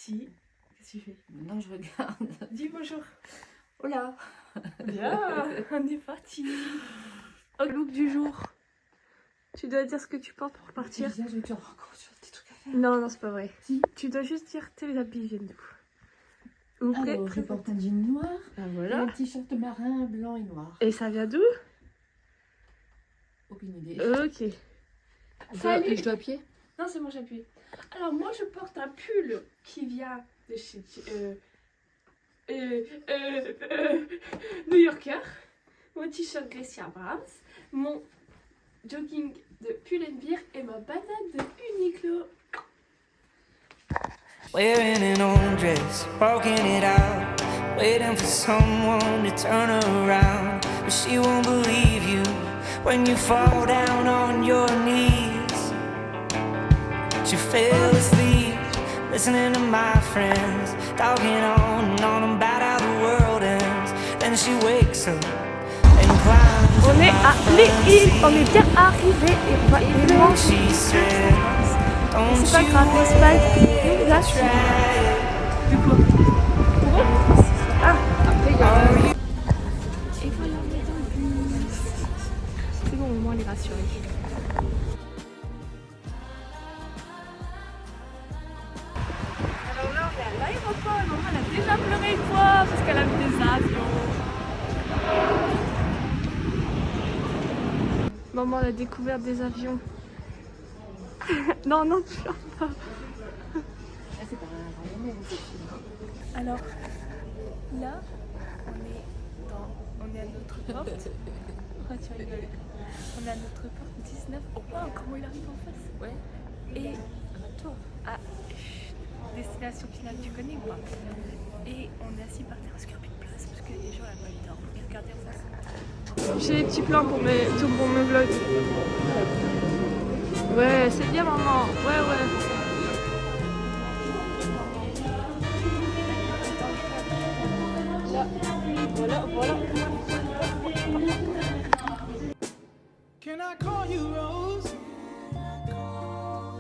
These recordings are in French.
parti. Qu'est-ce que tu fais? Maintenant je regarde. Dis bonjour. Hola. Bien, on est parti. Au look du jour. Tu dois dire ce que tu portes pour partir. Je vais te encore des trucs à faire. Non, non, c'est pas vrai. Si. Tu dois juste dire tes habits viennent d'où. Ouvrez. Alors, je porte un jean noir Ah, et voilà. un t-shirt marin blanc et noir. Et ça vient d'où? Aucune idée. Ok. Salut. Je dois à pied? Non, c'est bon, j'appuie. Alors, moi, je porte un pull qui vient de chez New Yorker. Mon t-shirt Gracie Abrams. Mon jogging de Pull&Bear et ma banane de Uniqlo. Wearing an old dress, walking it out, waiting for someone to turn around. But she won't believe you when you fall down on your knees. She fell asleep, listening to my friends, talking on about how the world ends. Then she wakes up and climbs. On est à l'île, on est bien arrivé et on va aller manger. She said, don't C'est pas you grave, c'est pas grave. try it. Du coup. Ah, après il y a. Et voilà, on est dans le bus. C'est bon, au moins on est rassuré. Alors là, on est à l'aéroport et maman elle a déjà pleuré une fois parce qu'elle a vu des avions. Maman elle a découvert des avions. Non, non, tu pleures pas. C'est pas un Alors, là, on est à notre porte. Pourquoi tu rigoles? On est à notre porte 19. Oh, wow, comment il arrive en face? Ouais. Et toi, à destination finale, tu connais ou pas? Et on est assis par terre parce qu'il n'y a plus de place parce que les gens là-bas ils dorment. Et regardez en face. J'ai des petits plans pour mes vlogs. Ouais, c'est bien maman. Ouais, ouais. Voilà, voilà. Can I call you Rose?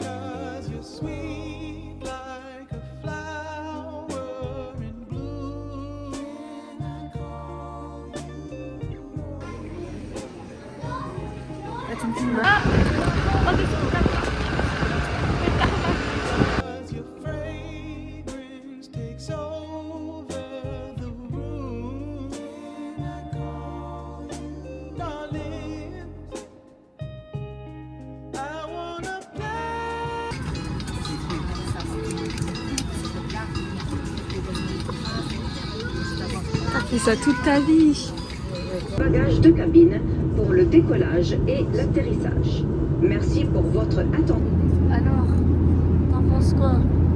'Cause you're sweet like a flower in bloom. Là, tu me filmes. Ah, on descend le camion. 'Cause your fragrance takes over the room. Darling, I wanna play. T'as fait ça toute ta vie. Bagages de cabine pour le décollage et l'atterrissage. Merci pour votre attention. Alors, t'en penses quoi?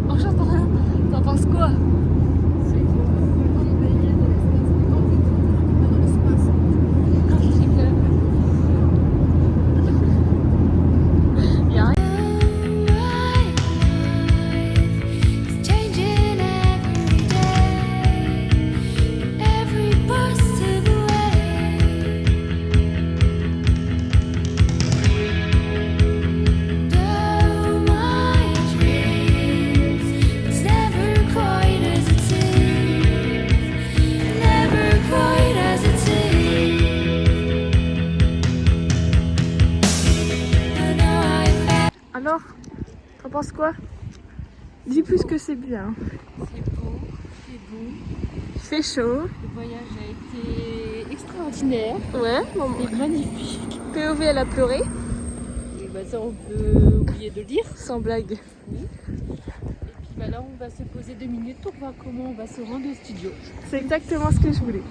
Oh, j'entends rien. T'en penses quoi? Y'a rien. Changing every day, every bus of the way. Though my dreams, it's never quite as it seems, never quite as it seems. I know I've had. Alors, t'en penses quoi? Dis plus que c'est bien. C'est beau, c'est beau. Il fait chaud. Le voyage a été extraordinaire. Ouais, maman. Et magnifique. POV, elle a pleuré. Et bah ça, on peut oublier de le dire. Sans blague. Et puis bah là, on va se poser 2 minutes pour voir comment on va se rendre au studio. C'est exactement ce que je voulais.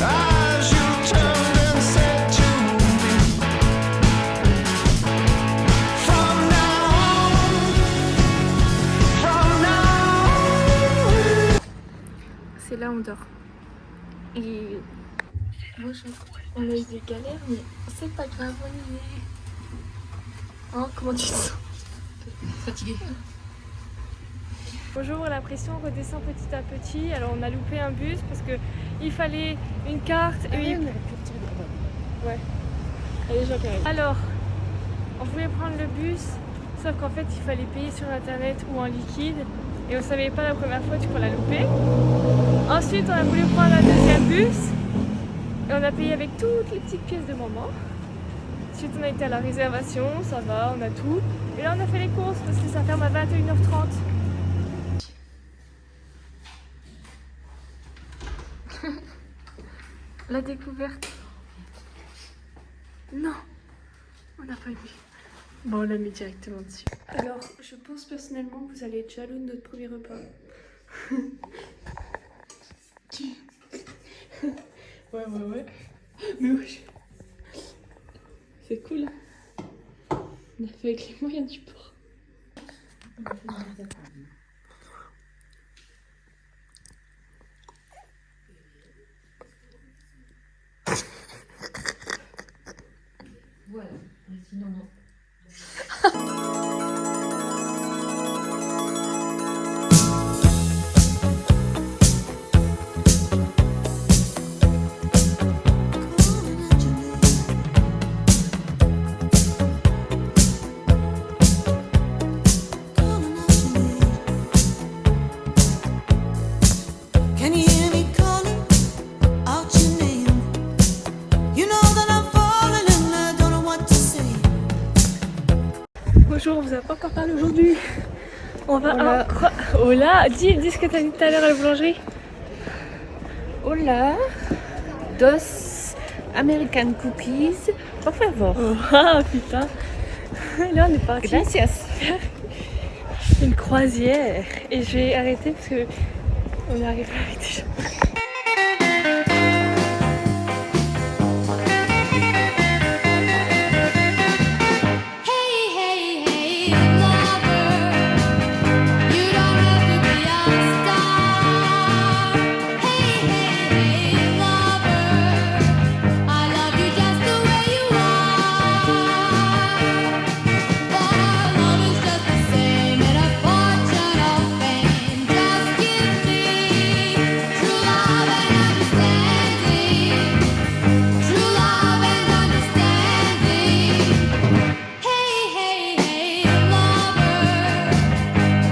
As you turned and said to me, from now, C'est là où on dort. Et moi, on a eu des galères, mais c'est pas grave, on y est. Hein, comment tu te sens? Fatiguée. Bonjour, la pression redescend petit à petit. Alors on a loupé un bus parce que il fallait une carte et on oui. aurait pu retirer de la Ouais. Allez, j'en Alors, on voulait prendre le bus Sauf qu'en fait, il fallait payer sur internet ou en liquide. Et on savait pas la première fois, du coup on l'a loupé. Ensuite, on a voulu prendre un deuxième bus. Et on a payé avec toutes les petites pièces de maman. Ensuite, on a été à la réservation, ça va, on a tout. Et là, on a fait les courses parce que ça ferme à 21h30. La découverte. Non, on n'a pas vu. Bon, on l'a mis directement dessus. Alors, je pense personnellement que vous allez être jaloux de notre premier repas. Ouais. Mais oui. C'est cool. On a fait avec les moyens du bord. Voilà, mais sinon non. Can you hear me calling out your name? You know that I'm falling and I don't know what to say. Bonjour, on vous a pas encore parlé aujourd'hui. On va Hola, dis ce que t'as dit tout à l'heure à la boulangerie. Hola, dos American cookies, por favor. Oh, ah putain. Là on est parti. Gracias. Une croisière. Et je vais arrêter parce que on arrive pas avec des gens. Hey, hey, hey, lover, you don't have to be a star. Hey, hey, hey, lover, I love you just the way you are. For love is just the same in a fortune of fame. Just give me true love and understanding. True love and understanding. Hey, hey, hey, lover,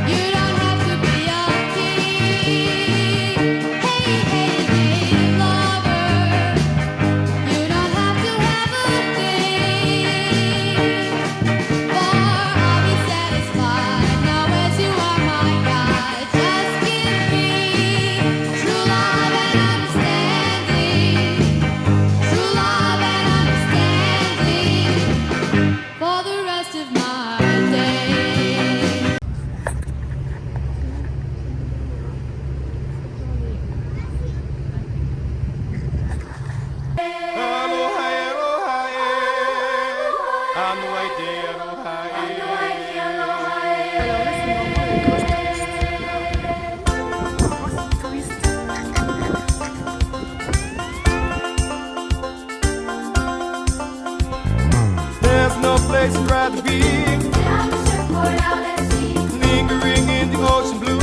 you don't have to be a king. Hey, hey, hey, lover, you don't have to have a thing. For I'll be satisfied now as you are my guide. Just give me true love and understanding. True love and understanding for the rest of my days. Aloha, aloha, anu ai te aloha, Alors là c'est vraiment une grosse touriste. There's no place I'd rather be, lingering in the ocean blue.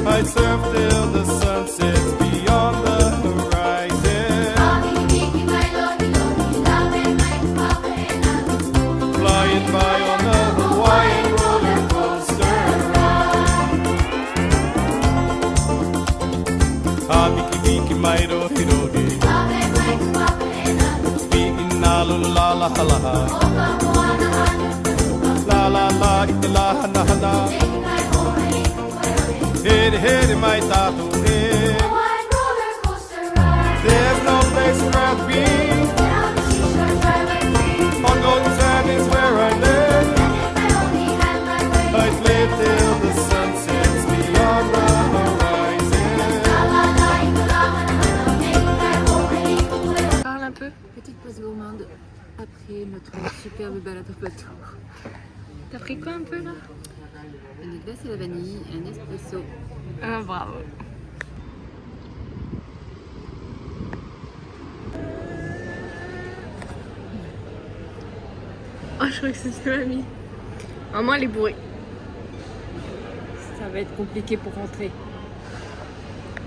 I'd surf till the sun sets beyond the horizon, flying by on a Hawaiian roller coaster ride. Ah, Miki Miki Mairo Hiroge, speaking na la la la la la la la la la la la la. Hey, hey, my tattoo, hey. There's no place I'd rather be. On golden sand is where I live. I'd live till the sun sets beyond the horizon. Parle un peu. Petite pause gourmande après notre superbe balade au bateau. T'as pris quoi un peu là? Une glace à la vanille, un espresso. Ah bravo. Oh je crois que c'est ce mamie. Maman elle est bourrée. Ça va être compliqué pour rentrer.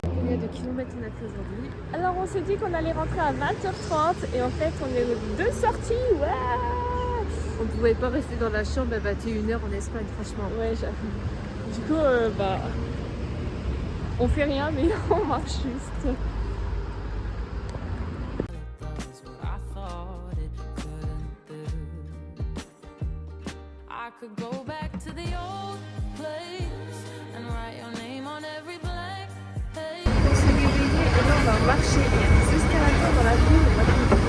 Combien de kilomètres on a fait aujourd'hui? Alors on s'est dit qu'on allait rentrer à 20h30 et en fait on est aux deux sorties. Ouais. On pouvait pas rester dans la chambre à 21h en Espagne, franchement. Ouais, j'avoue. Du coup, on fait rien, mais on marche juste. does what I thought it couldn't do. I could go back to the old place and write your name on every blank page. On s'est réveillé et là on va marcher. Il y a des escalators dans la ville. On va faire des trucs.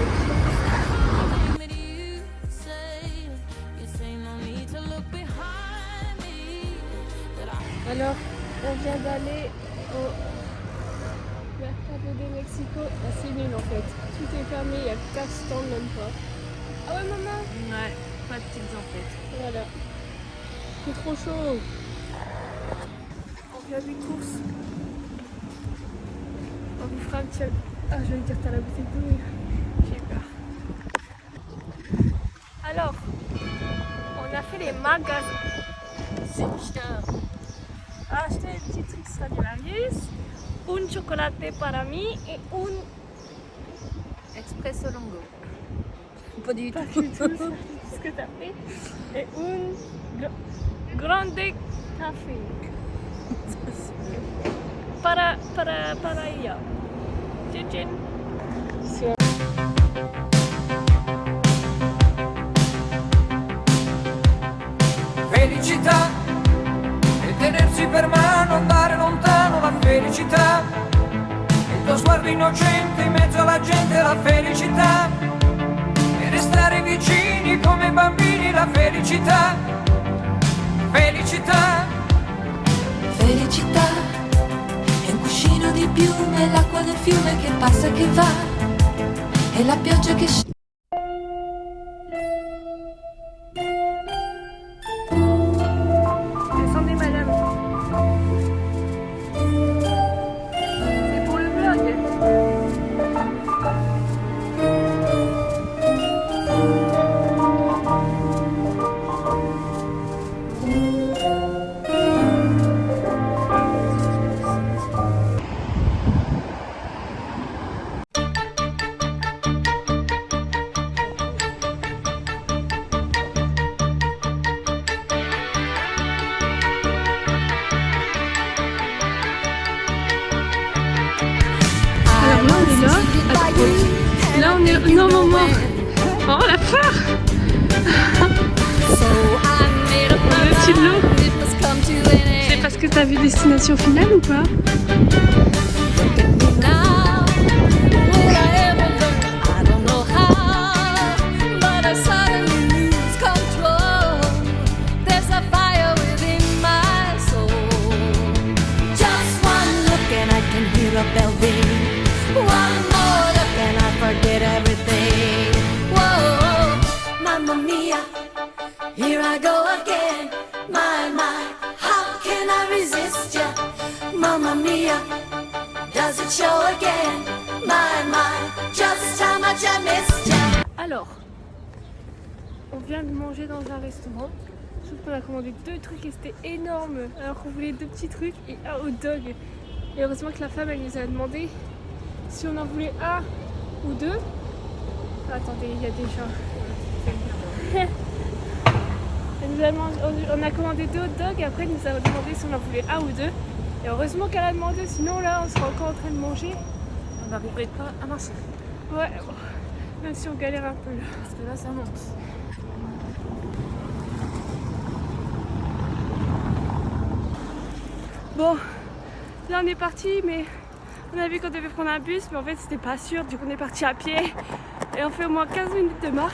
That you say no need to look behind me. That I Alors, on vient d'aller au Mercado de Mexico. Ah, c'est nul en fait. Tout est fermé, il y a 4 stands même pas. Ah ouais, maman? Ouais, pas de petites empêtes. Voilà. C'est trop chaud. On vient des courses. On vous fera un petit... Ah, je vais dire t'as la bouteille d'eau, mais j'ai peur. Alors, on a fait les magasins. C'est bien. Acheté un petit truc Stradivarius, un chocolate para mí et un... Expresso Longo. Pas du Pas tout. du tout, c'est ce que t'as fait. Et un grande café. Para ella. Chin chin. felicità e tenersi per mano, andare lontano, la felicità, il tuo sguardo innocente in mezzo alla gente, la felicità, e restare vicini come bambini, la felicità, felicità. Felicità è un cuscino di piume, l'acqua del fiume che passa e che va, e la pioggia che scende. Descendez madame. C'est pour le vlog. Alors là on est là. Attends. Là on est... Non maman. Oh la phare. Le petit lot. C'est parce que t'as vu Destination Finale ou pas? Here I go again, my, how can I resist ya? Mamma mia, does it show again? My, just how much I missed ya. Alors, on vient de manger dans un restaurant. Sauf qu'on a commandé 2 trucs et c'était énorme. Alors qu'on voulait 2 petits trucs et un hot dog. Et heureusement que la femme elle nous a demandé si on en voulait 1 ou 2. Attendez, il y a des gens. Elle nous a demandé, on a commandé 2 hot dogs et après elle nous a demandé si on en voulait 1 ou 2. Et heureusement qu'elle a demandé, sinon là on serait encore en train de manger. On n'arriverait pas à marcher. Ouais, même si on galère un peu là. Parce que là, ça monte. Bon, là on est parti, mais on a vu qu'on devait prendre un bus, mais en fait c'était pas sûr, du coup on est parti à pied et on fait au moins 15 minutes de marche.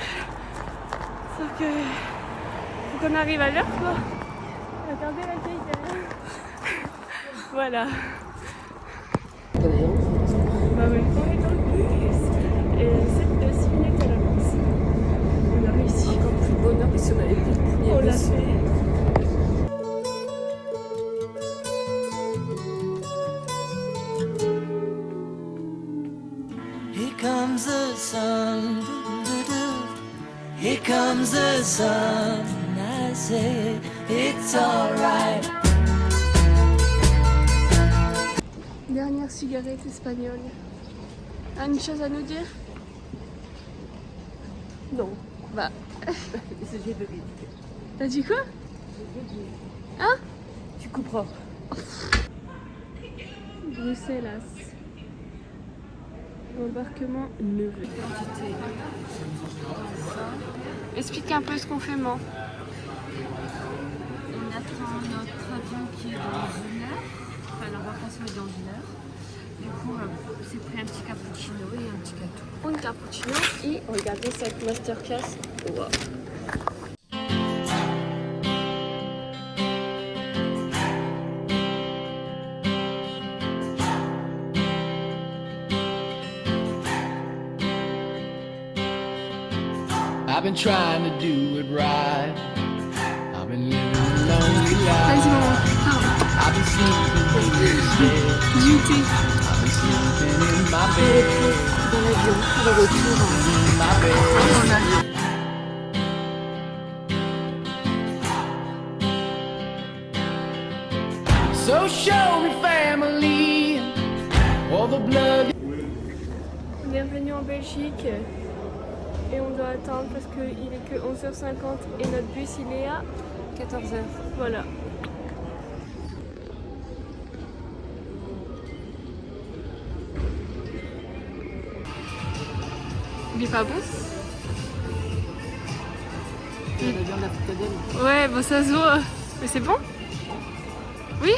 Sauf que faut qu'on arrive à l'heure quoi. Regardez la vieille derrière. Voilà. Bah ouais, on est dans le bus et c'est 6 minutes à l'avance. On a réussi. Encore plus de bonheur parce qu'on avait plus de premier On l'a bus. fait. Here comes the sun, doo-doo-doo. Here comes the sun. I say it's alright. Dernière cigarette espagnole. Une chose à nous dire? Non. Bah. J'ai bugué. T'as dit quoi? Hein? Tu couperas. Bruxelles. Embarquement 9. Explique un peu ce qu'on fait, man. On attend notre avion qui est dans 1 heure. Enfin, l'embarcation est dans 1 heure. Du coup, c'est pris un petit cappuccino et un petit gâteau. Un cappuccino et regardez cette masterclass. Wow. I've been trying to do it right. I've been living a lonely life. I've been sleeping in bed. I've been sleeping in my bed. Dans l'avion, le retour. In my bed. So show me family, all the blood. On est revenu en Belgique et on doit attendre parce qu'il est que 11h50 et notre bus il est à 14h. Voilà. Il est pas bon? La viande à fricadelle. Ouais, bon ça se voit. Mais c'est bon? Oui?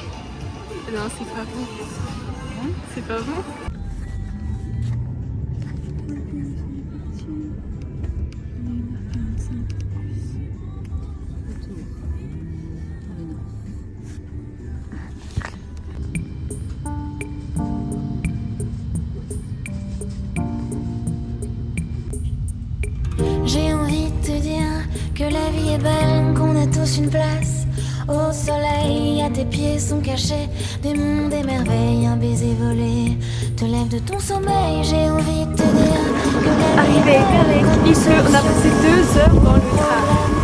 Non, c'est pas bon. C'est pas bon? J'ai envie de te dire que la vie est belle, qu'on a tous une place au soleil. À tes pieds sont cachés des mondes, des merveilles. Un baiser volé te lève de ton sommeil. J'ai envie de te dire que la vie est Arrivé, belle, il pleut, on a passé 2 heures dans le train.